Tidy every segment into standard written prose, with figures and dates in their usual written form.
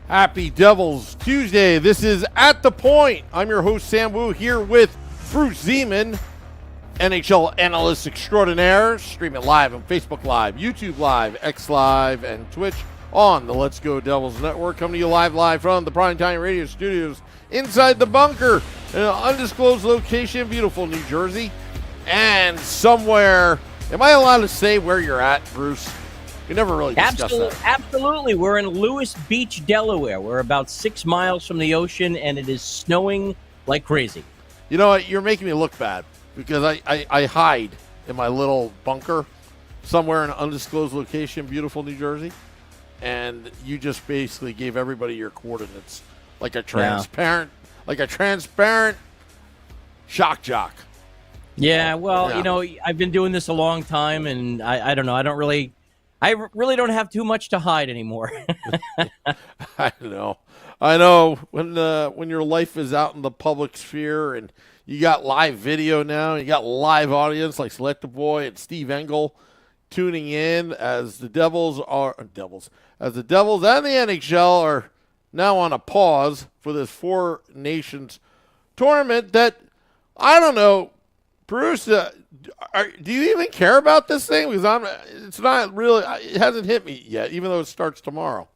Happy Devils Tuesday. This is At the Point. I'm your host, Sam Wu, here with Bruce Zeman, NHL analyst extraordinaire, streaming live on Facebook Live, YouTube Live, X Live, and Twitch on the Let's Go Devils Network. Coming to you live from the Primetime Radio Studios inside the bunker in an undisclosed location, beautiful New Jersey. And somewhere, am I allowed to say where you're at, Bruce? We never really discussed that. Absolutely. We're in Lewis Beach, Delaware. We're about 6 miles from the ocean, and it is snowing like crazy. You know what? You're making me look bad because I hide in my little bunker somewhere in an undisclosed location, beautiful New Jersey, and you just basically gave everybody your coordinates like a transparent, shock jock. Yeah, well, you know, I've been doing this a long time, and I don't know. I really don't have too much to hide anymore. I know. When your life is out in the public sphere and you got live video now, you got live audience like Selecta Boy and Steve Engel tuning in as the Devils and the NHL are now on a pause for this Four Nations tournament that, I don't know, Bruce, do you even care about this thing? Because it's not really, it hasn't hit me yet, even though it starts tomorrow.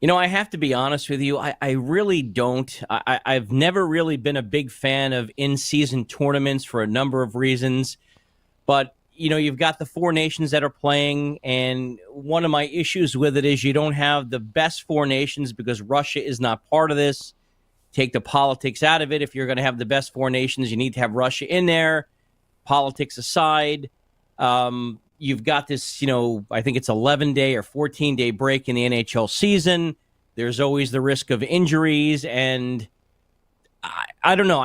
You know, I have to be honest with you. I really don't. I've never really been a big fan of in-season tournaments for a number of reasons. But, you know, you've got the Four Nations that are playing, and one of my issues with it is you don't have the best Four Nations because Russia is not part of this. Take the politics out of it. If you're going to have the best Four Nations, you need to have Russia in there. Politics aside, you've got this, you know, I think it's 11-day or 14-day break in the NHL season. There's always the risk of injuries, and I don't know.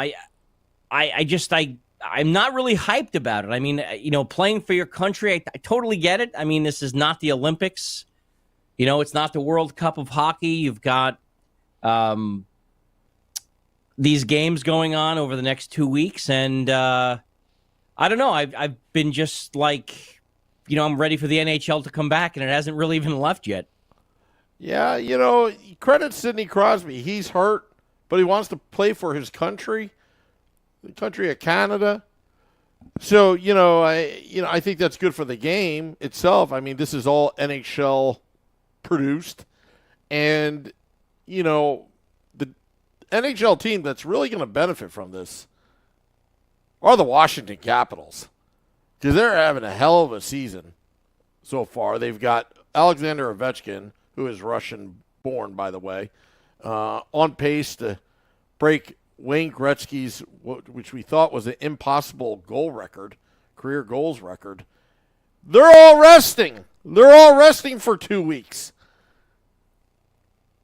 I'm not really hyped about it. I mean, you know, playing for your country, I totally get it. I mean, this is not the Olympics. You know, it's not the World Cup of hockey. You've got these games going on over the next 2 weeks, and I don't know. I've been just like, you know, I'm ready for the NHL to come back, and it hasn't really even left yet. Yeah, you know, credit Sidney Crosby. He's hurt, but he wants to play for his country, the country of Canada. So, I think that's good for the game itself. I mean, this is all NHL produced, and, you know, the NHL team that's really going to benefit from this are the Washington Capitals, because they're having a hell of a season so far. They've got Alexander Ovechkin, who is Russian-born, by the way, on pace to break Wayne Gretzky's, which we thought was an impossible goal record, career goals record. They're all resting. They're all resting for 2 weeks.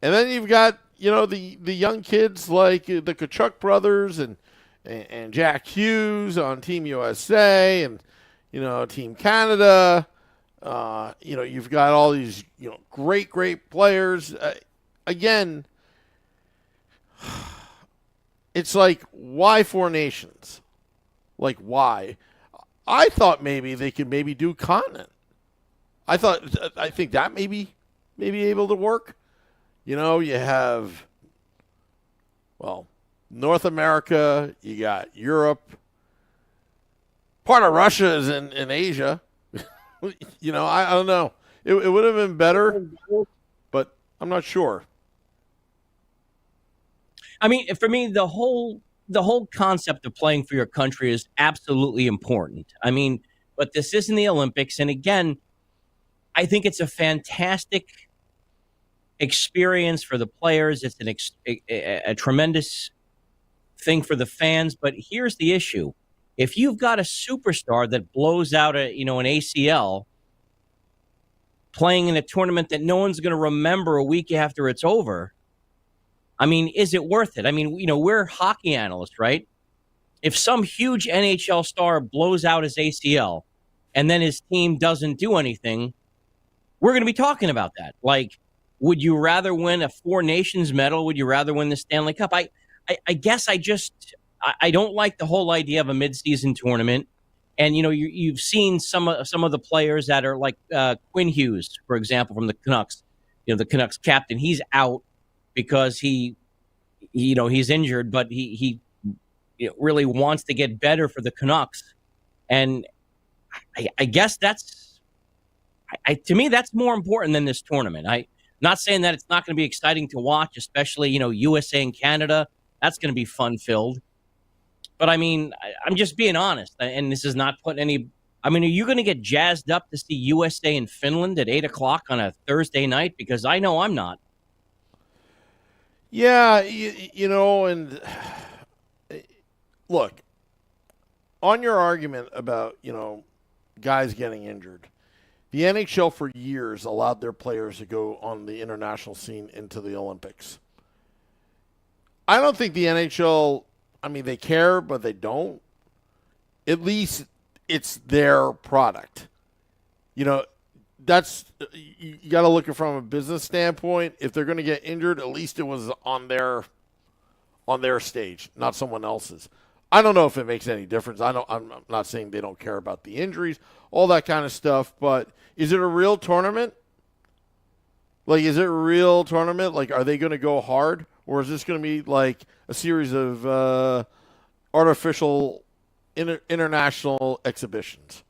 And then you've got, you know, the young kids like the Tkachuk brothers and Jack Hughes on Team USA and, you know, Team Canada. You know, you've got all these, you know, great players. Again, it's like, why Four Nations? Like, why? I thought maybe they could do continent. I think that may be able to work. You know, you have, well, North America, you got Europe. Part of Russia is in Asia. You know, I don't know. It would have been better, but I'm not sure. I mean, for me, the whole concept of playing for your country is absolutely important. I mean, but this isn't the Olympics, and again, I think it's a fantastic experience for the players. It's a tremendous thing for the fans. But here's the issue: if you've got a superstar that blows out an ACL playing in a tournament that no one's going to remember a week after it's over, I mean, is it worth it? I mean, you know, we're hockey analysts, right? If some huge NHL star blows out his ACL and then his team doesn't do anything, we're going to be talking about that. Like, would you rather win a Four Nations medal? Would you rather win the Stanley Cup? I guess I don't like the whole idea of a midseason tournament. And, you know, you've seen some of the players that are like Quinn Hughes, for example, from the Canucks. You know, the Canucks captain, he's out. because he's injured, but he really wants to get better for the Canucks. And I guess to me, that's more important than this tournament. I'm not saying that it's not going to be exciting to watch, especially, USA and Canada. That's going to be fun-filled. But, I'm just being honest, and this is not putting any – are you going to get jazzed up to see USA and Finland at 8 o'clock on a Thursday night? Because I know I'm not. Yeah, and look, on your argument about, guys getting injured, the NHL for years allowed their players to go on the international scene into the Olympics. I don't think the NHL, they care, but they don't. At least it's their product. That's, you got to look at it from a business standpoint. If they're going to get injured, at least it was on their stage, not someone else's. I don't know if it makes any difference. I'm not saying they don't care about the injuries, all that kind of stuff, but is it a real tournament? Like, is it a real tournament? Like, are they going to go hard? Or is this going to be like a series of artificial international exhibitions,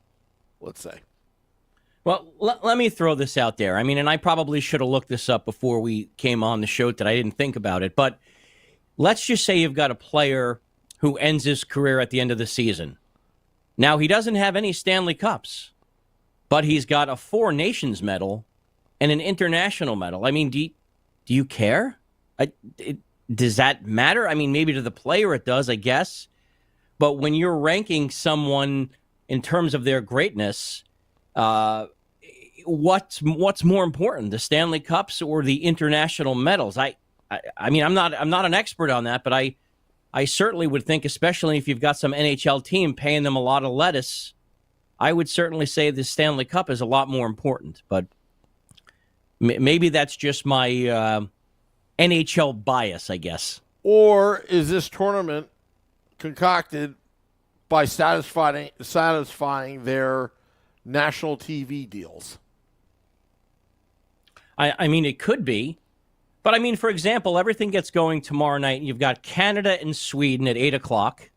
let's say? Well, let me throw this out there. And I probably should have looked this up before we came on the show that I didn't think about it. But let's just say you've got a player who ends his career at the end of the season. Now, he doesn't have any Stanley Cups, but he's got a Four Nations medal and an international medal. Do you care? Does that matter? Maybe to the player it does, I guess. But when you're ranking someone in terms of their greatness, what's more important, the Stanley Cups or the international medals? I'm not an expert on that, but I certainly would think, especially if you've got some NHL team paying them a lot of lettuce, I would certainly say the Stanley Cup is a lot more important. But maybe that's just my NHL bias, I guess. Or is this tournament concocted by satisfying their national TV deals? It could be. But, for example, everything gets going tomorrow night. You've got Canada and Sweden at 8 o'clock.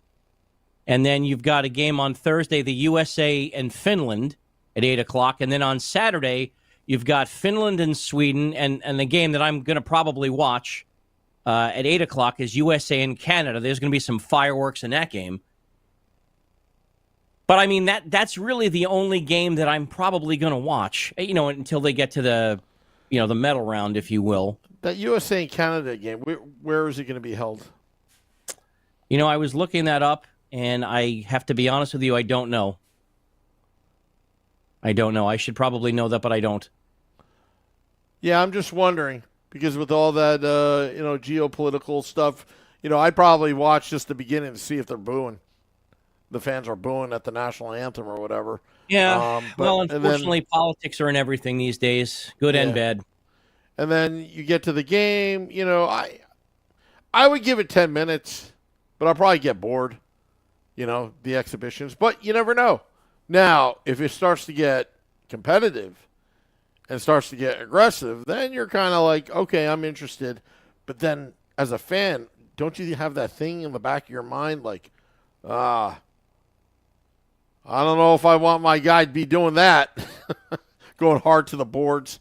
And then you've got a game on Thursday, the USA and Finland at 8 o'clock. And then on Saturday, you've got Finland and Sweden. And the game that I'm going to probably watch at 8 o'clock is USA and Canada. There's going to be some fireworks in that game. But, that's really the only game that I'm probably going to watch, until they get to the medal round, if you will. That USA and Canada game, where is it going to be held? I was looking that up, and I have to be honest with you, I don't know. I should probably know that, but I don't. Yeah, I'm just wondering, because with all that, geopolitical stuff, I'd probably watch just the beginning to see if they're booing. The fans are booing at the national anthem or whatever. Yeah, unfortunately, politics are in everything these days, good and bad. And then you get to the game, I would give it 10 minutes, but I'll probably get bored, the exhibitions. But you never know. Now, if it starts to get competitive and starts to get aggressive, then you're kind of like, okay, I'm interested. But then as a fan, don't you have that thing in the back of your mind like, I don't know if I want my guy to be doing that, going hard to the boards,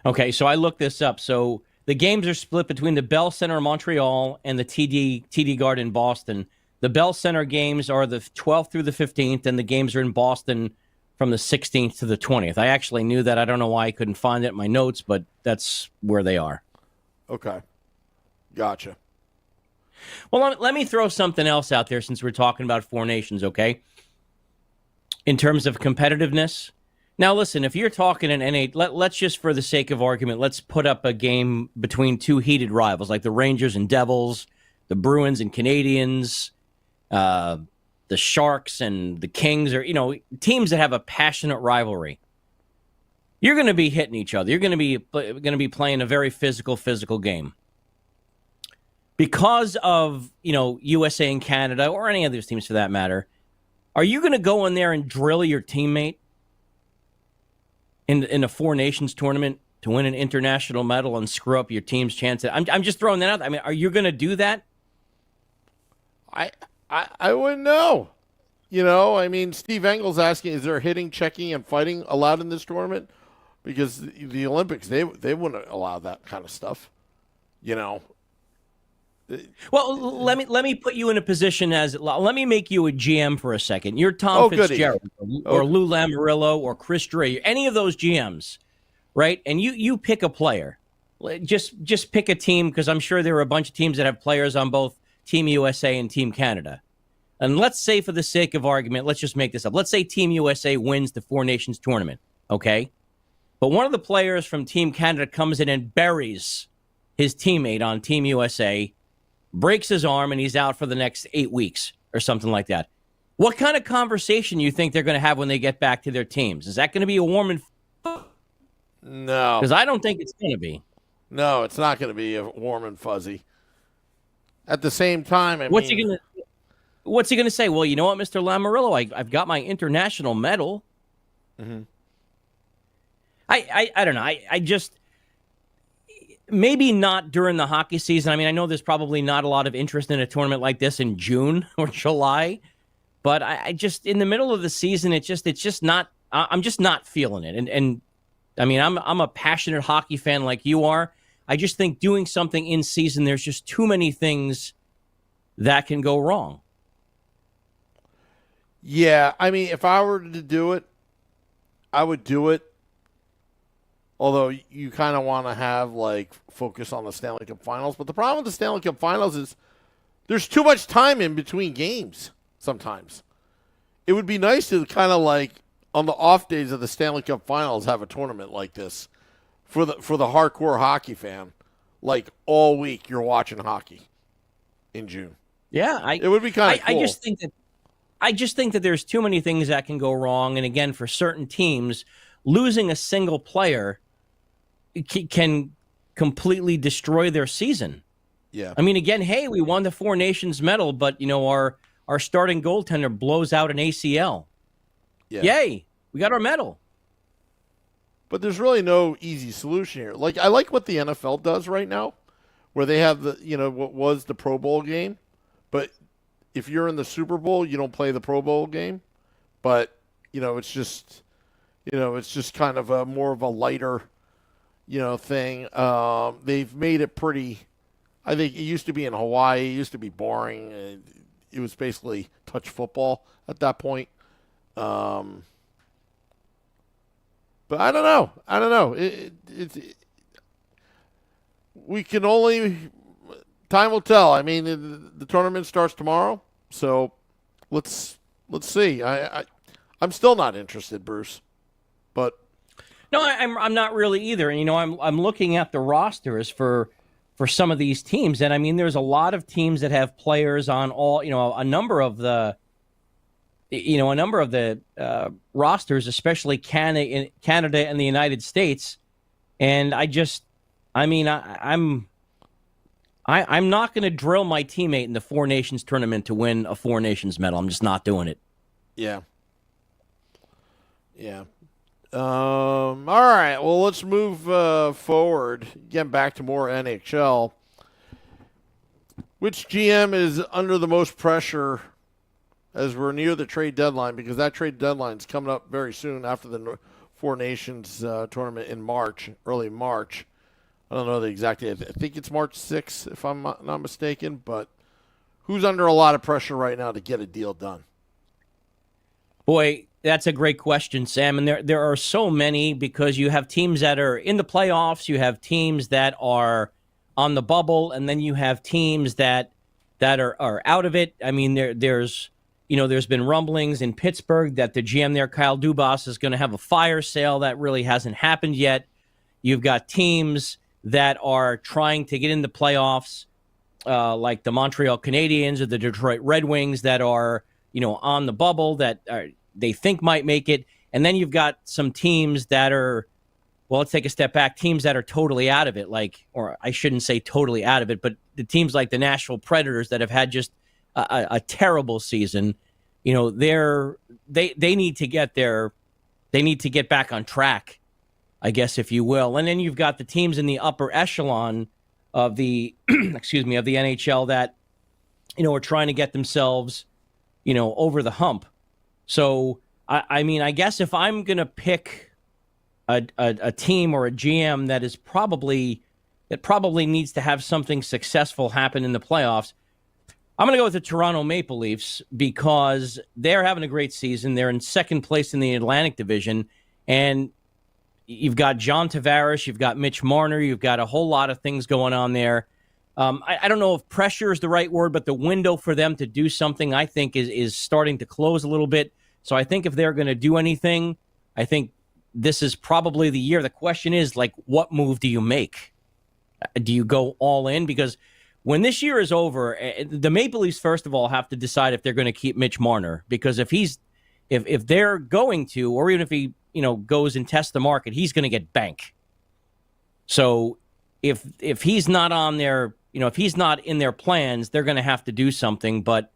Okay, so I looked this up. So the games are split between the Bell Center in Montreal and the TD Garden in Boston. The Bell Center games are the 12th through the 15th, and the games are in Boston from the 16th to the 20th. I actually knew that. I don't know why I couldn't find it in my notes, but that's where they are. Okay. Gotcha. Well, let me throw something else out there since we're talking about Four Nations, okay? In terms of competitiveness. Now, listen, if you're talking an NA, let's just, for the sake of argument, let's put up a game between two heated rivals, like the Rangers and Devils, the Bruins and Canadians, the Sharks and the Kings, or, teams that have a passionate rivalry. You're going to be hitting each other. You're going to be playing a very physical game. Because of, USA and Canada, or any of those teams for that matter, are you going to go in there and drill your teammate in a Four Nations tournament to win an international medal and screw up your team's chance. I'm just throwing that out there. I mean, are you going to do that? I wouldn't know. You know, I mean, Steve Engel's asking, is there hitting, checking, and fighting allowed in this tournament? Because the Olympics, they wouldn't allow that kind of stuff. You know. Well, let me put you in a position let me make you a GM for a second. You're Tom Fitzgerald or Lou Lamoriello or Chris Dre, any of those GMs, right? And you pick a player. Just pick a team, because I'm sure there are a bunch of teams that have players on both Team USA and Team Canada. And let's say, for the sake of argument, let's just make this up. Let's say Team USA wins the Four Nations tournament, okay? But one of the players from Team Canada comes in and buries his teammate on Team USA, breaks his arm, and he's out for the next 8 weeks or something like that. What kind of conversation do you think they're going to have when they get back to their teams? Is that going to be a warm and No. Because I don't think it's going to be. No, it's not going to be a warm and fuzzy. At the same time, What's he going to say? Well, you know what, Mr. Lamoriello, I've got my international medal. Mm-hmm. I don't know. I just, maybe not during the hockey season. I mean, I know there's probably not a lot of interest in a tournament like this in June or July, but I just, in the middle of the season, it's just not, I'm just not feeling it. And I mean, I'm a passionate hockey fan like you are. I just think doing something in season, there's just too many things that can go wrong. Yeah, I mean, if I were to do it, I would do it. Although you kind of want to have, like, focus on the Stanley Cup Finals. But the problem with the Stanley Cup Finals is there's too much time in between games sometimes. It would be nice to kind of, like, on the off days of the Stanley Cup Finals, have a tournament like this for the hardcore hockey fan. Like, all week you're watching hockey in June. Yeah, it would be kind of cool. I just think that there's too many things that can go wrong. And again, for certain teams, losing a single player can completely destroy their season. Yeah. I mean, again, hey, we won the Four Nations medal, but, you know, our starting goaltender blows out an ACL. Yeah. Yay, we got our medal. But there's really no easy solution here. Like, I like what the NFL does right now, where they have what was the Pro Bowl game, but if you're in the Super Bowl, you don't play the Pro Bowl game. But, it's just kind of a more of a lighter, thing. They've made it pretty. I think it used to be in Hawaii. It used to be boring. It was basically touch football at that point. But I don't know. We can only. Time will tell. I mean, the tournament starts tomorrow, so let's see. I'm still not interested, Bruce. But no, I'm not really either. And I'm looking at the rosters for some of these teams, and I mean, there's a lot of teams that have players on all. A number of the rosters, especially Canada and the United States, and I'm not going to drill my teammate in the Four Nations tournament to win a Four Nations medal. I'm just not doing it. Yeah. Yeah. All right. Well, let's move forward. Getting back to more NHL. Which GM is under the most pressure as we're near the trade deadline? Because that trade deadline is coming up very soon after the Four Nations tournament in March, early March. I don't know the exact date. I think it's March 6th, if I'm not mistaken. But who's under a lot of pressure right now to get a deal done? Boy, that's a great question, Sam. And there are so many, because you have teams that are in the playoffs, you have teams that are on the bubble, and then you have teams that are out of it. I mean, there's been rumblings in Pittsburgh that the GM there, Kyle Dubas, is going to have a fire sale. That really hasn't happened yet. You've got teams that are trying to get in the playoffs, like the Montreal Canadiens or the Detroit Red Wings, that are, on the bubble, that they think might make it. And then you've got some teams that are, well, let's take a step back, teams that are totally out of it, or I shouldn't say totally out of it, but the teams like the Nashville Predators that have had just a terrible season. They need to get back on track. I guess, if you will. And then you've got the teams in the upper echelon of the, excuse me, of the NHL that, are trying to get themselves, over the hump. So, I mean, I guess if I'm going to pick a team or a GM that probably needs to have something successful happen in the playoffs, I'm going to go with the Toronto Maple Leafs because they're having a great season. They're in second place in the Atlantic Division, and you've got John Tavares, you've got Mitch Marner, you've got a whole lot of things going on there. I don't know if pressure is the right word, but the window for them to do something, I think, is starting to close a little bit. So I think if they're going to do anything, I think this is probably the year. The question is, what move do you make? Do you go all in? Because when this year is over, the Maple Leafs, first of all, have to decide if they're going to keep Mitch Marner. Because if they're going to, or even if he goes and tests the market, he's going to get bank. So if he's not on their, if he's not in their plans, they're going to have to do something. But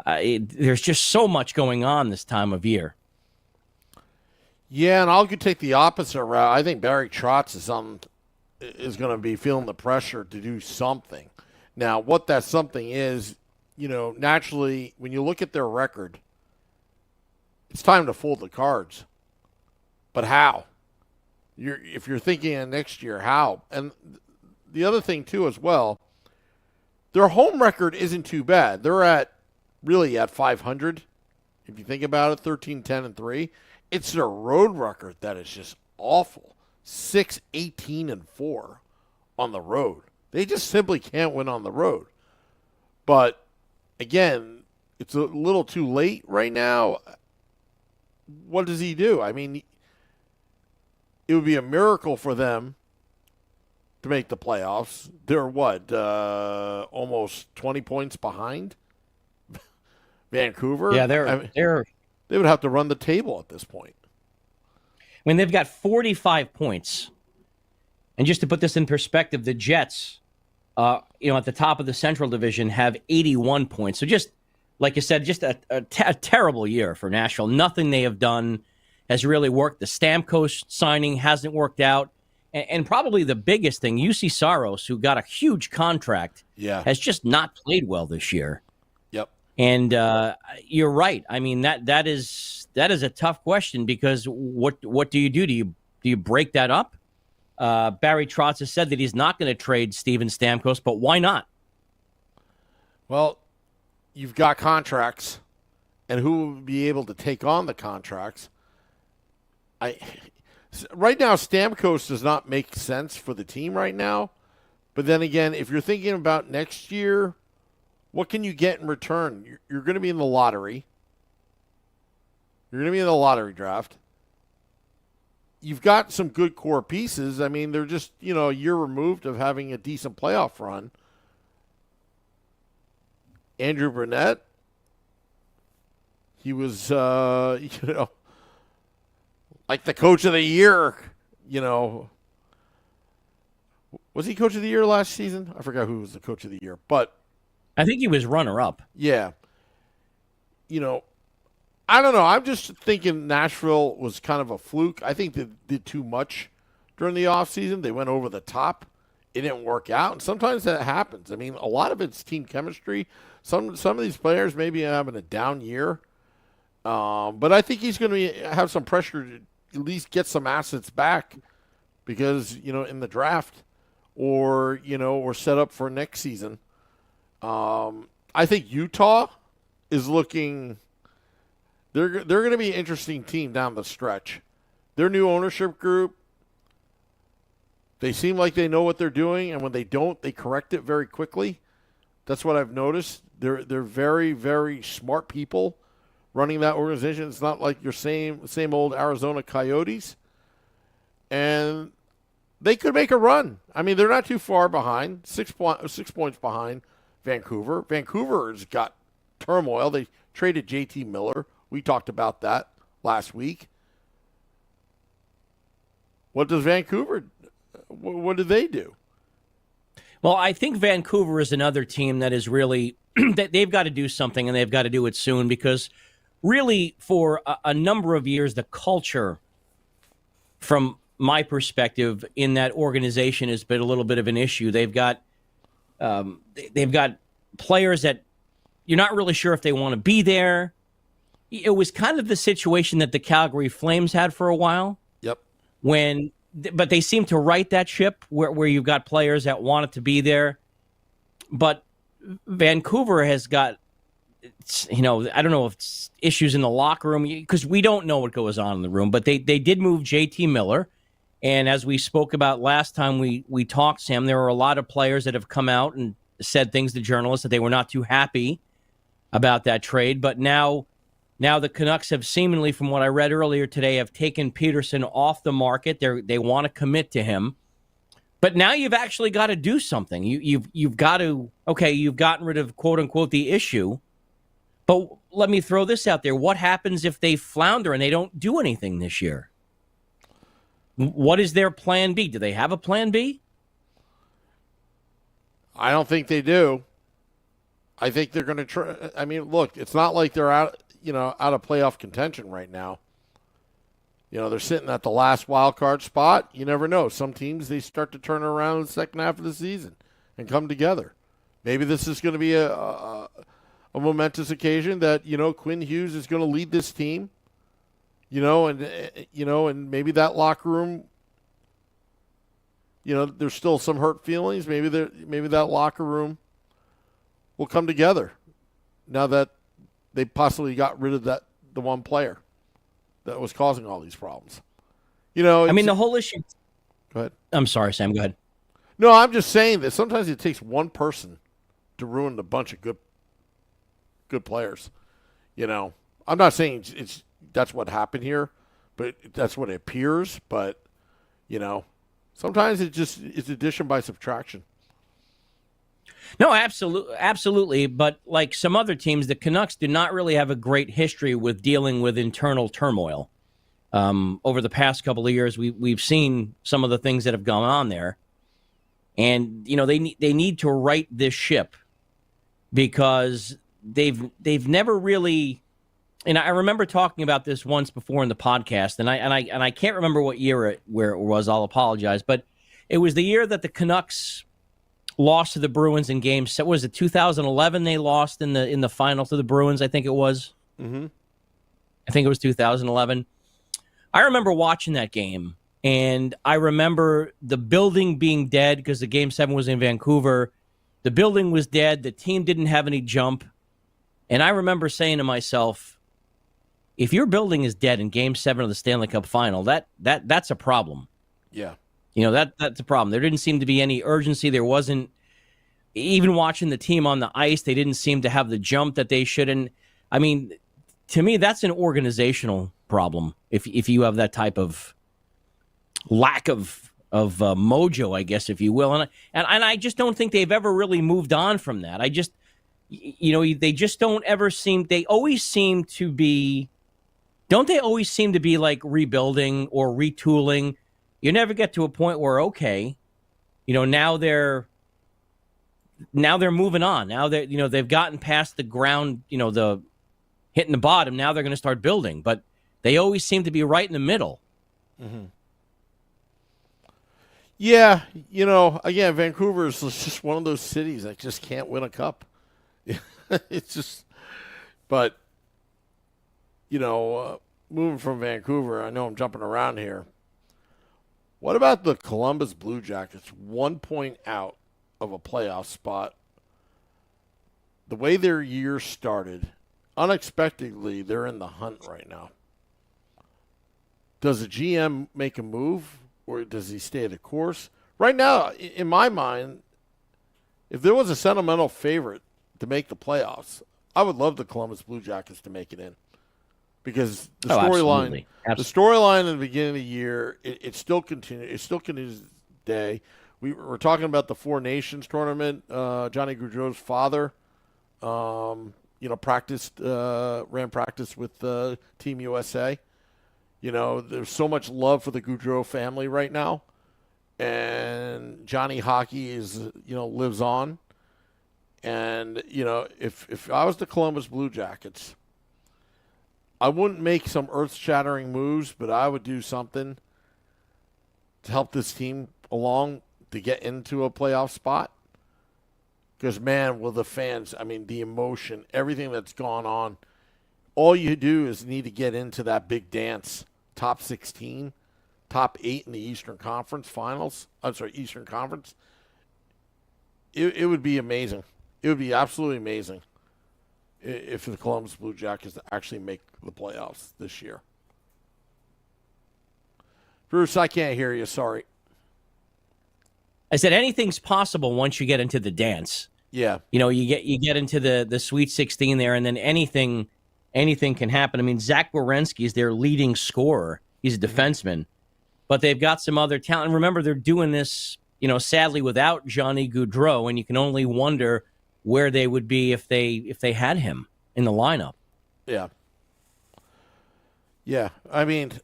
there's just so much going on this time of year. Yeah, and I'll take the opposite route. I think Barry Trotz is going to be feeling the pressure to do something. Now, what that something is, naturally, when you look at their record, it's time to fold the cards. But how? If you're thinking of next year, how? And the other thing, too, as well, their home record isn't too bad. They're really at 500. If you think about it, 13-10-3. It's their road record that is just awful. 6-18-4 on the road. They just simply can't win on the road. But, again, it's a little too late right now. What does he do? I mean, it would be a miracle for them to make the playoffs. They're almost 20 points behind Vancouver? Yeah, they would have to run the table at this point. I mean, they've got 45 points. And just to put this in perspective, the Jets, at the top of the Central Division have 81 points. So just, like you said, just a terrible year for Nashville. Nothing they have done has really worked. The Stamkos signing hasn't worked out. And probably the biggest thing, UC Saros, who got a huge contract, has just not played well this year. Yep. And you're right. I mean, that is a tough question because what do you do? Do you break that up? Barry Trotz has said that he's not going to trade Steven Stamkos, but why not? Well, you've got contracts, and who will be able to take on the contracts? Right now, Stamkos does not make sense for the team right now. But then again, if you're thinking about next year, what can you get in return? You're going to be in the lottery. You're going to be in the lottery draft. You've got some good core pieces. I mean, they're just, a year removed of having a decent playoff run. Andrew Burnett, he was, like the coach of the year, Was he coach of the year last season? I forgot who was the coach of the year, but I think he was runner-up. Yeah. I don't know. I'm just thinking Nashville was kind of a fluke. I think they did too much during the offseason. They went over the top. It didn't work out. And sometimes that happens. I mean, a lot of it's team chemistry. Some of these players may be having a down year. But I think he's going to have some pressure to at least get some assets back because, in the draft or set up for next season. I think Utah is looking – they're going to be an interesting team down the stretch. Their new ownership group, they seem like they know what they're doing, and when they don't, they correct it very quickly. That's what I've noticed. They're very, very smart people running that organization. It's not like your same old Arizona Coyotes. And they could make a run. I mean, they're not too far behind, 6 points behind Vancouver. Vancouver's got turmoil. They traded JT Miller. We talked about that last week. What does Vancouver – what do they do? Well, I think Vancouver is another team that is really – they've got to do something, and they've got to do it soon because really for a number of years, the culture from my perspective in that organization has been a little bit of an issue. They've got players that you're not really sure if they want to be there. It was kind of the situation that the Calgary Flames had for a while. Yep. But they seem to right that ship where you've got players that wanted to be there. But Vancouver has got, I don't know if it's issues in the locker room, because we don't know what goes on in the room. But they did move JT Miller. And as we spoke about last time we talked, Sam, there are a lot of players that have come out and said things to journalists that they were not too happy about that trade. But now the Canucks have seemingly, from what I read earlier today, have taken Peterson off the market. They want to commit to him. But now you've actually got to do something. You've got to, okay, you've gotten rid of, quote unquote, the issue. But let me throw this out there. What happens if they flounder and they don't do anything this year? What is their plan B? Do they have a plan B? I don't think they do. I think they're going to try. I mean, look, it's not like they're out of playoff contention right now. They're sitting at the last wild card spot. You never know. Some teams, they start to turn around in the second half of the season and come together. Maybe this is going to be a momentous occasion that, Quinn Hughes is going to lead this team. And maybe that locker room, there's still some hurt feelings. Maybe that locker room will come together now that they possibly got rid of the one player that was causing all these problems. The whole issue. Go ahead. I'm sorry, Sam. Go ahead. No, I'm just saying that sometimes it takes one person to ruin a bunch of good players. I'm not saying that's what happened here, but that's what it appears. But, sometimes it's addition by subtraction. No, absolutely. But like some other teams, the Canucks do not really have a great history with dealing with internal turmoil. Over the past couple of years, we've seen some of the things that have gone on there. And, they need to right this ship because they've never really. And I remember talking about this once before in the podcast, and I can't remember what year where it was. I'll apologize, but it was the year that the Canucks lost to the Bruins in Game 7. Was it 2011? They lost in the final to the Bruins. I think it was. Mm-hmm. I think it was 2011. I remember watching that game, and I remember the building being dead because the Game 7 was in Vancouver. The building was dead. The team didn't have any jump, and I remember saying to myself, if your building is dead in Game 7 of the Stanley Cup Final, that's a problem. Yeah. That's a problem. There didn't seem to be any urgency. There wasn't, even watching the team on the ice, they didn't seem to have the jump that they should. And, to me, that's an organizational problem if you have that type of lack of mojo, I guess, if you will. And I just don't think they've ever really moved on from that. I just, they just don't ever seem, they always seem to be, don't they always seem to be like rebuilding or retooling? You never get to a point where, okay, now they're moving on. Now they've gotten past the ground, the hitting the bottom. Now they're going to start building, but they always seem to be right in the middle. Mm-hmm. Yeah, again, Vancouver is just one of those cities that just can't win a cup. It's just, but, moving from Vancouver, I know I'm jumping around here. What about the Columbus Blue Jackets, 1 point out of a playoff spot? The way their year started, unexpectedly, they're in the hunt right now. Does the GM make a move, or does he stay the course? Right now, in my mind, if there was a sentimental favorite to make the playoffs, I would love the Columbus Blue Jackets to make it in. Because the storyline in the beginning of the year, it still continues. It still continues today. We're talking about the Four Nations tournament. Johnny Gaudreau's father, ran practice with Team USA. There's so much love for the Gaudreau family right now, and Johnny Hockey is lives on. And if I was the Columbus Blue Jackets, I wouldn't make some earth-shattering moves, but I would do something. to help this team along to get into a playoff spot. Because, man, will the fans, I mean, the emotion, everything that's gone on, all you do is need to get into that big dance, top 16, top 8 in the Eastern Conference Finals. I'm sorry, Eastern Conference. It would be amazing. It would be absolutely amazing if the Columbus Blue Jackets actually make the playoffs this year. Bruce, I can't hear you. Sorry. I said anything's possible once you get into the dance. Yeah. You know, you get into the Sweet 16 there, and then anything can happen. I mean, Zach Werenski is their leading scorer. He's a defenseman. But they've got some other talent. And remember, they're doing this, you know, sadly without Johnny Gaudreau, and you can only wonder where they would be if they had him in the lineup. Yeah. Yeah. I mean,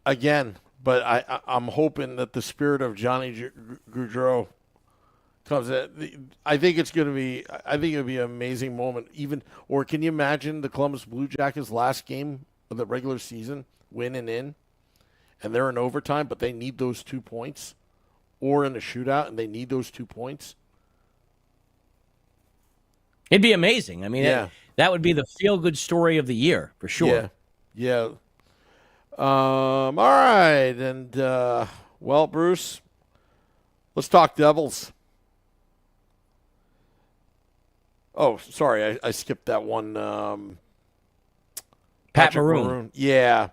again, but I'm hoping that the spirit of Johnny Gaudreau comes in. I think it's going to be. I think it'll be an amazing moment. Or can you imagine the Columbus Blue Jackets' last game of the regular season, winning in, and they're in overtime, but they need those 2 points, or in a shootout, and they need those 2 points. It'd be amazing. I mean, that would be the feel-good story of the year for sure. Yeah. All right, and well, Bruce, let's talk Devils. Oh, sorry, I skipped that one. Pat Maroon. Yeah,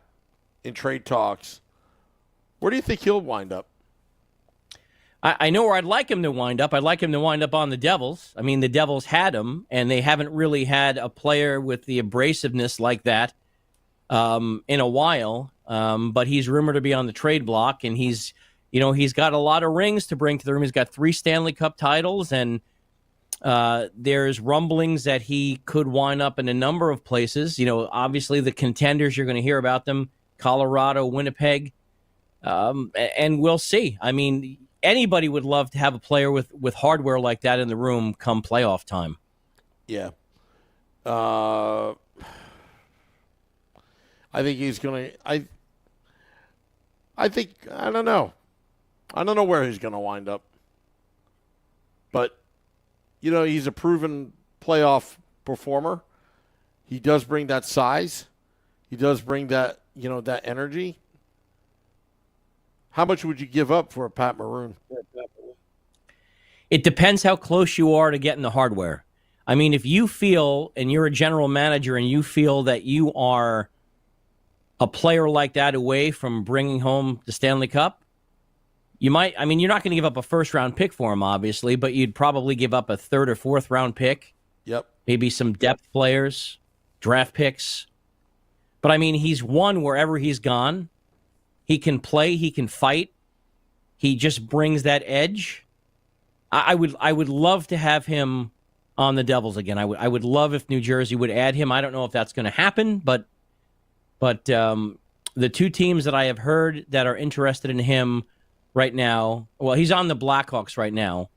in trade talks. Where do you think he'll wind up? I know where I'd like him to wind up. I'd like him to wind up on the Devils. I mean, the Devils had him, and they haven't really had a player with the abrasiveness like that in a while. But he's rumored to be on the trade block, and he's got a lot of rings to bring to the room. He's got 3 Stanley Cup titles, and there's rumblings that he could wind up in a number of places. You know, obviously the contenders, you're going to hear about them: Colorado, Winnipeg, and we'll see. I mean, anybody would love to have a player with hardware like that in the room come playoff time. Yeah. I think he's going to I think I don't know. I don't know where he's going to wind up. But you know, he's a proven playoff performer. He does bring that size. He does bring that, you know, that energy. How much would you give up for a Pat Maroon? It depends how close you are to getting the hardware. I mean, if you feel, and you're a general manager, and you feel that you are a player like that away from bringing home the Stanley Cup, you might, I mean, you're not going to give up a first-round pick for him, obviously, but you'd probably give up a 3rd or 4th-round pick. Yep. Maybe some depth players, draft picks. But, I mean, he's won wherever he's gone. He can play. He can fight. He just brings that edge. I would love to have him on the Devils again. I would love if New Jersey would add him. I don't know if that's going to happen, but the 2 teams that I have heard that are interested in him right now, well, he's on the Blackhawks right now.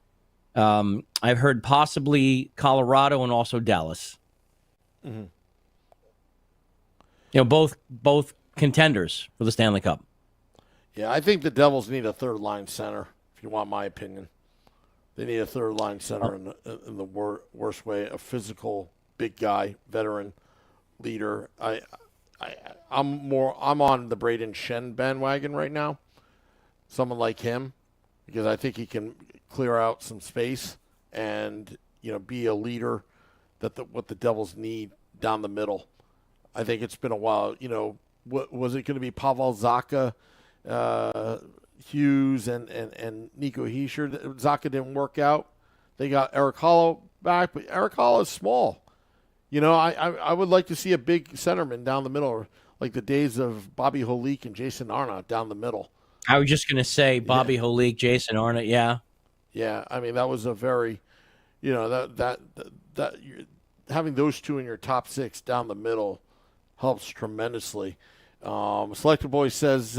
I've heard possibly Colorado and also Dallas. Mm-hmm. You know, both contenders for the Stanley Cup. Yeah, I think the Devils need a 3rd-line center, if you want my opinion. They need a 3rd-line center in the worst way, a physical, big guy, veteran leader. I'm on the Braden Shen bandwagon right now. Someone like him, because I think he can clear out some space and, you know, be a leader what the Devils need down the middle. I think it's been a while. You know, was it going to be Pavel Zacha, Hughes, and Nico Hischier? Zacha didn't work out. They got Eric Hollow back, but Eric Hollow is small. You know, I would like to see a big centerman down the middle, like the days of Bobby Holik and Jason Arnott down the middle. I was just going to say Bobby Holik, Jason Arnott, yeah. Yeah, I mean, that was a very, you know, that having those 2 in your top 6 down the middle helps tremendously. Selector Boy says,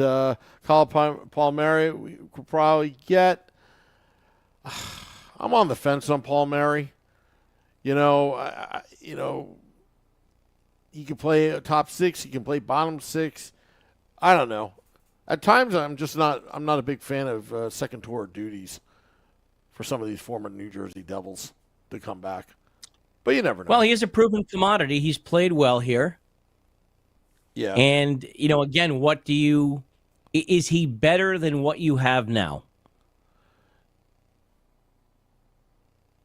Palmieri, we could probably get. I'm on the fence on Palmieri. You know, he can play a top 6. He can play bottom 6. I don't know. At times, I'm not a big fan of second tour duties for some of these former New Jersey Devils to come back. But you never know. Well, he is a proven commodity. He's played well here. Yeah. And, again, is he better than what you have now?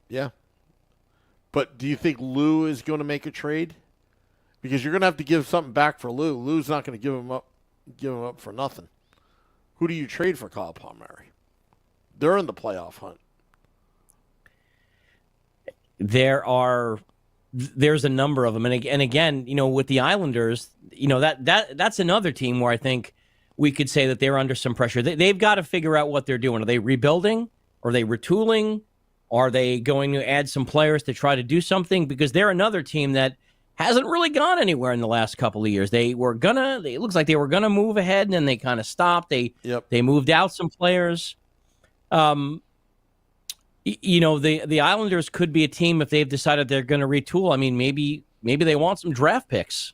Yeah. But do you think Lou is going to make a trade? Because you're going to have to give something back for Lou. Lou's not going to give him up for nothing. Who do you trade for Kyle Palmieri? They're in the playoff hunt. There's a number of them, and again, with the Islanders, that's another team where I think we could say that they're under some pressure. They've got to figure out what they're doing. Are they rebuilding? Are they retooling? Are they going to add some players to try to do something? Because they're another team that hasn't really gone anywhere in the last couple of years. It looks like they were gonna move ahead, and then they kind of stopped. They moved out some players. The Islanders could be a team if they've decided they're going to retool. I mean, maybe they want some draft picks.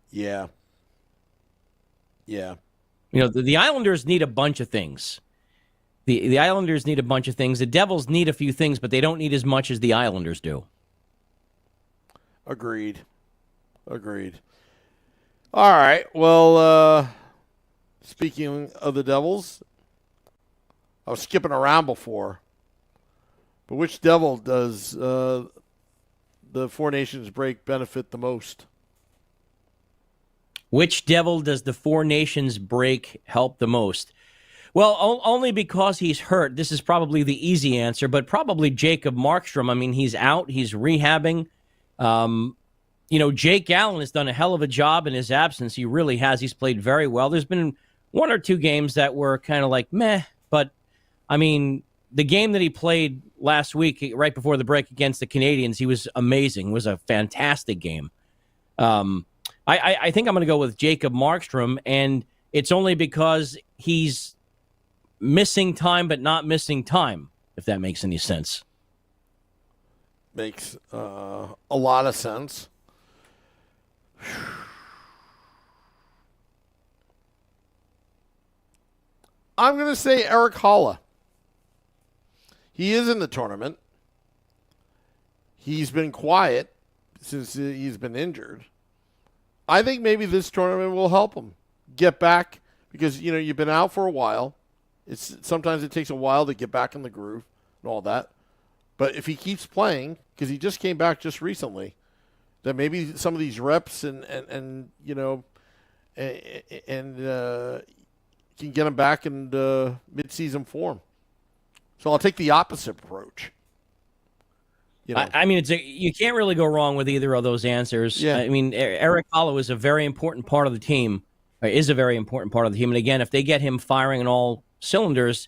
Yeah. Yeah. The Islanders need a bunch of things. The Islanders need a bunch of things. The Devils need a few things, but they don't need as much as the Islanders do. Agreed. All right. Well, speaking of the Devils, I was skipping around before, but which Devil does the Four Nations break benefit the most? Which Devil does the Four Nations break help the most? Well, only because he's hurt. This is probably the easy answer, but probably Jacob Markstrom. I mean, he's out. He's rehabbing. Jake Allen has done a hell of a job in his absence. He really has. He's played very well. There's been one or two games that were kind of like meh, but I mean, the game that he played last week, right before the break against the Canadians, he was amazing. It was a fantastic game. I think I'm going to go with Jacob Markstrom, and it's only because he's missing time but not missing time, if that makes any sense. Makes a lot of sense. I'm going to say Eric Holla. He is in the tournament. He's been quiet since he's been injured. I think maybe this tournament will help him get back because, you've been out for a while. Sometimes it takes a while to get back in the groove and all that. But if he keeps playing, because he just came back just recently, then maybe some of these reps and can get him back in mid-season form. So I'll take the opposite approach. I mean, you can't really go wrong with either of those answers. Yeah. I mean, Eric Holla is a very important part of the team. And again, if they get him firing on all cylinders,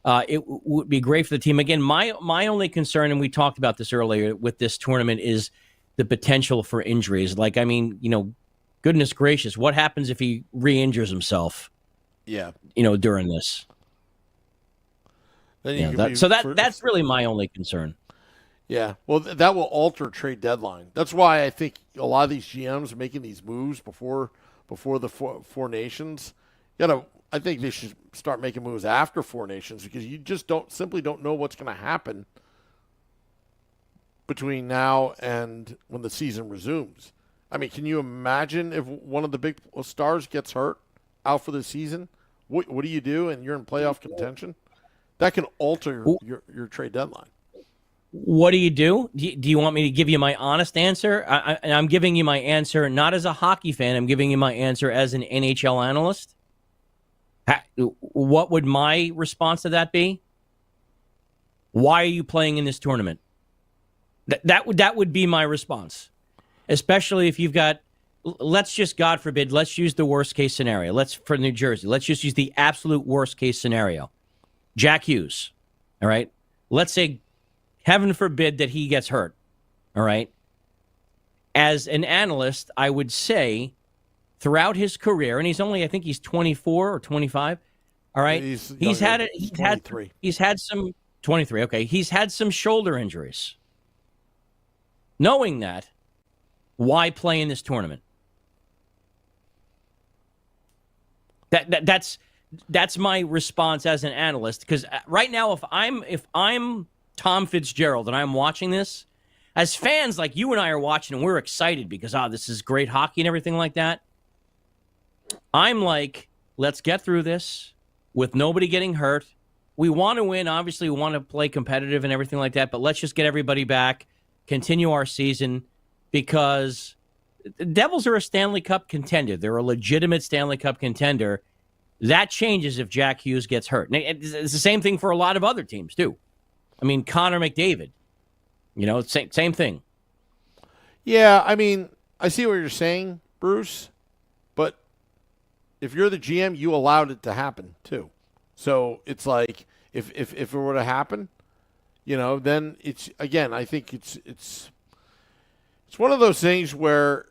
it would be great for the team. Again, my only concern, and we talked about this earlier with this tournament, is the potential for injuries. Like, I mean, goodness gracious, what happens if he re-injures himself? Yeah. During this. That's really my only concern. Yeah, well, that will alter trade deadline. That's why I think a lot of these GMs are making these moves before the Four Nations. I think they should start making moves after Four Nations because you just simply don't know what's going to happen between now and when the season resumes. I mean, can you imagine if one of the big stars gets hurt out for the season? What do you do? And you're in playoff contention. That can alter your trade deadline. What do you do? Do you want me to give you my honest answer? I'm giving you my answer not as a hockey fan. I'm giving you my answer as an NHL analyst. What would my response to that be? Why are you playing in this tournament? That would be my response, especially if you've got. Let's just, God forbid, let's use the worst case scenario. For New Jersey, let's just use the absolute worst case scenario. Jack Hughes, all right? Let's say, heaven forbid that he gets hurt, all right? As an analyst, I would say throughout his career, and I think he's 24 or 25, all right? He's had 23. He's had some 23, okay. He's had some shoulder injuries. Knowing that, why play in this tournament? That's my response as an analyst. Because right now, if I'm Tom Fitzgerald and I'm watching this, as fans like you and I are watching, and we're excited because this is great hockey and everything like that. I'm like, let's get through this with nobody getting hurt. We want to win. Obviously, we want to play competitive and everything like that, but let's just get everybody back, continue our season, because the Devils are a Stanley Cup contender. They're a legitimate Stanley Cup contender. That changes if Jack Hughes gets hurt. And it's the same thing for a lot of other teams, too. I mean, Connor McDavid, same thing. Yeah, I mean, I see what you're saying, Bruce, but if you're the GM, you allowed it to happen, too. So it's like if it were to happen, then it's, again, I think it's one of those things where,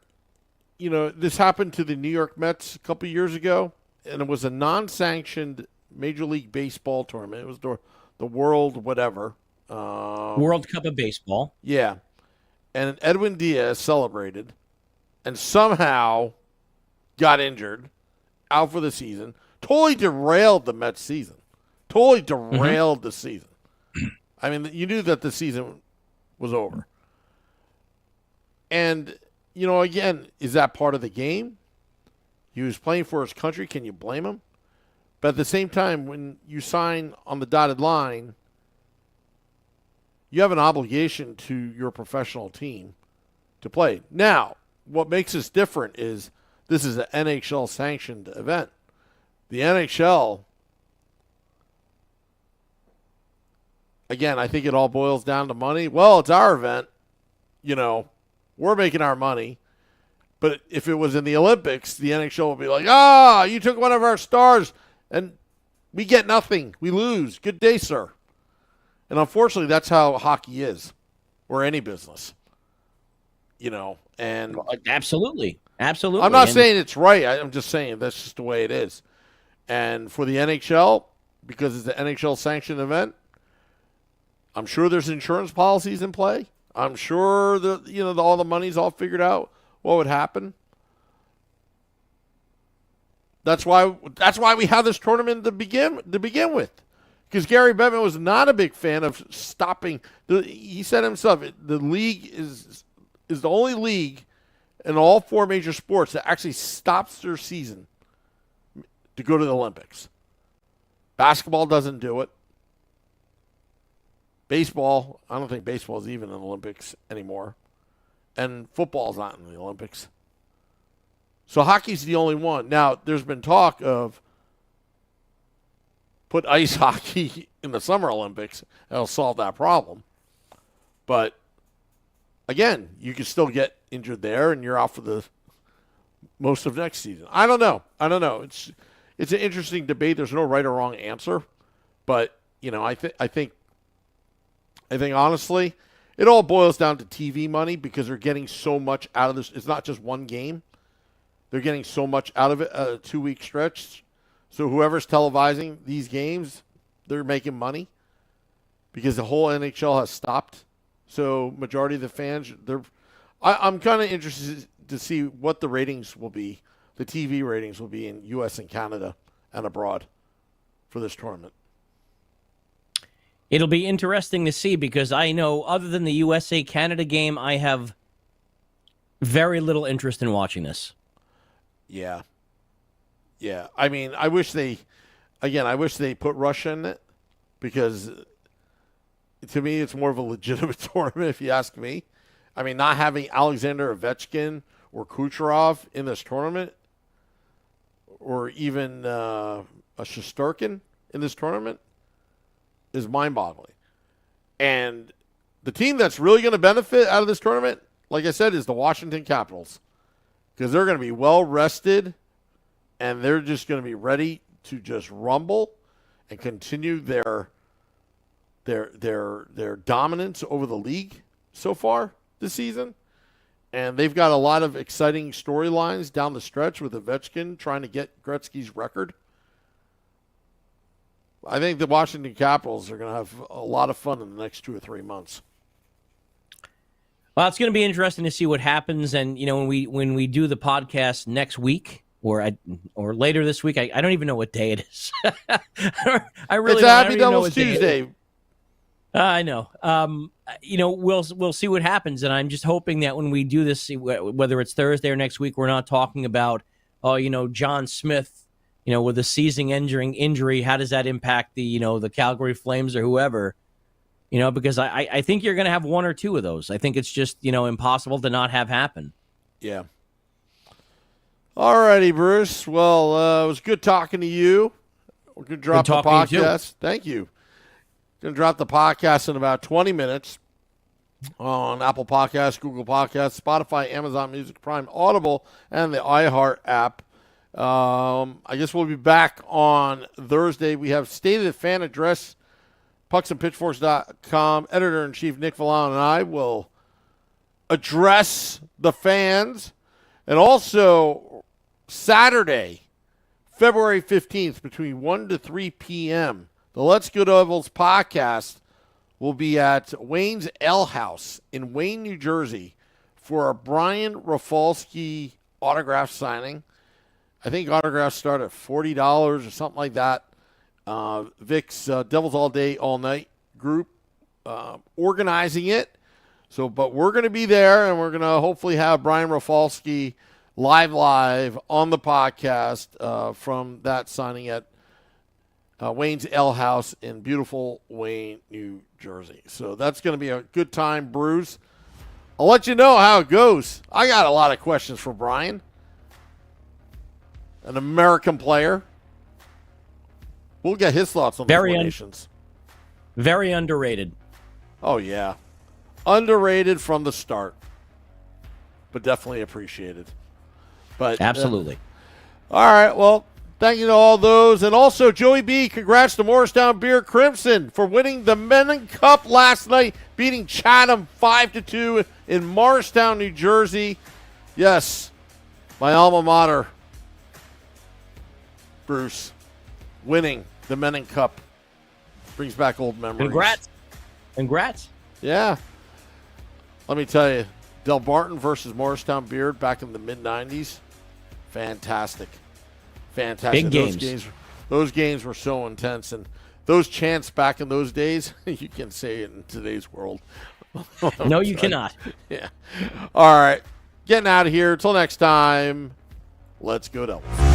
this happened to the New York Mets a couple years ago, and it was a non-sanctioned Major League Baseball tournament. It was the World whatever. World Cup of Baseball. Yeah. And Edwin Diaz celebrated and somehow got injured, out for the season. Totally derailed the Mets season. Totally derailed the season. I mean, you knew that the season was over. And, again, is that part of the game? He was playing for his country. Can you blame him? But at the same time, when you sign on the dotted line, you have an obligation to your professional team to play. Now, what makes this different is this is an NHL-sanctioned event. The NHL, again, I think it all boils down to money. Well, it's our event. We're making our money. But if it was in the Olympics, the NHL would be like, you took one of our stars, and we get nothing. We lose. Good day, sir. And unfortunately, that's how hockey is, or any business. And absolutely. I'm not saying it's right. I'm just saying that's just the way it is. And for the NHL, because it's an NHL-sanctioned event, I'm sure there's insurance policies in play. I'm sure that all the money's all figured out what would happen. That's why we have this tournament to begin with. Because Gary Bettman was not a big fan of stopping. He said himself, the league is the only league in all four major sports that actually stops their season to go to the Olympics. Basketball doesn't do it. Baseball, I don't think baseball is even in the Olympics anymore. And football's not in the Olympics. So hockey's the only one. Now, there's been talk of put ice hockey in the Summer Olympics. That'll solve that problem. But, again, you can still get injured there, and you're out for the most of next season. I don't know. It's an interesting debate. There's no right or wrong answer. But, I think honestly, it all boils down to TV money because they're getting so much out of this. It's not just one game. They're getting so much out of it, a 2-week stretch. So whoever's televising these games, they're making money because the whole NHL has stopped. So majority of the fans, I'm kind of interested to see what the ratings will be, the TV ratings will be in U.S. and Canada and abroad for this tournament. It'll be interesting to see because I know other than the USA-Canada game, I have very little interest in watching this. Yeah. Yeah. I mean, I wish they put Russia in it because to me, it's more of a legitimate tournament if you ask me. I mean, not having Alexander Ovechkin or Kucherov in this tournament or even a Shesterkin in this tournament is mind-boggling. And the team that's really going to benefit out of this tournament, like I said, is the Washington Capitals because they're going to be well-rested and they're just going to be ready to just rumble and continue their dominance over the league so far this season. And they've got a lot of exciting storylines down the stretch with Ovechkin trying to get Gretzky's record. I think the Washington Capitals are going to have a lot of fun in the next 2 or 3 months. Well, it's going to be interesting to see what happens. And, when we do the podcast next week, or later this week. I don't even know what day it is. I really It's don't, I Happy don't even know Doubles what day it is. Tuesday. I know. We'll see what happens, and I'm just hoping that when we do this, whether it's Thursday or next week, we're not talking about, John Smith, with a season-ending injury. How does that impact the Calgary Flames or whoever? Because I think you're going to have one or two of those. I think it's just impossible to not have happen. Yeah. All righty, Bruce. Well, it was good talking to you. We're going to drop the podcast. Thank you. Going to drop the podcast in about 20 minutes on Apple Podcasts, Google Podcasts, Spotify, Amazon Music, Prime, Audible, and the iHeart app. I guess we'll be back on Thursday. We have Stated Fan Address, pucksandpitchforks.com. Editor-in-Chief Nick Vallon and I will address the fans. And also, Saturday, February 15th, between 1 to 3 p.m., the Let's Go Devils podcast will be at Wayne's Ale House in Wayne, New Jersey for a Brian Rafalski autograph signing. I think autographs start at $40 or something like that. Vic's Devils All Day, All Night group organizing it. But we're going to be there, and we're going to hopefully have Brian Rafalski live on the podcast from that signing at Wayne's Ale House in beautiful Wayne, New Jersey. So that's going to be a good time, Bruce. I'll let you know how it goes. I got a lot of questions for Brian, an American player. We'll get his thoughts on the formations. Very underrated. Oh, yeah. Underrated from the start, but definitely appreciated. But absolutely. All right. Well, thank you to all those. And also, Joey B., congrats to Morristown Beer Crimson for winning the Menon Cup last night, beating Chatham 5-2 in Morristown, New Jersey. Yes, my alma mater, Bruce, winning the Menon Cup. Brings back old memories. Congrats. Yeah. Let me tell you, Del Barton versus Morristown Beard back in the mid-90s, fantastic. Big games. Those games were so intense, and those chants back in those days, you can say it in today's world. No, you cannot. Yeah. All right. Getting out of here. Until next time, let's go Devils.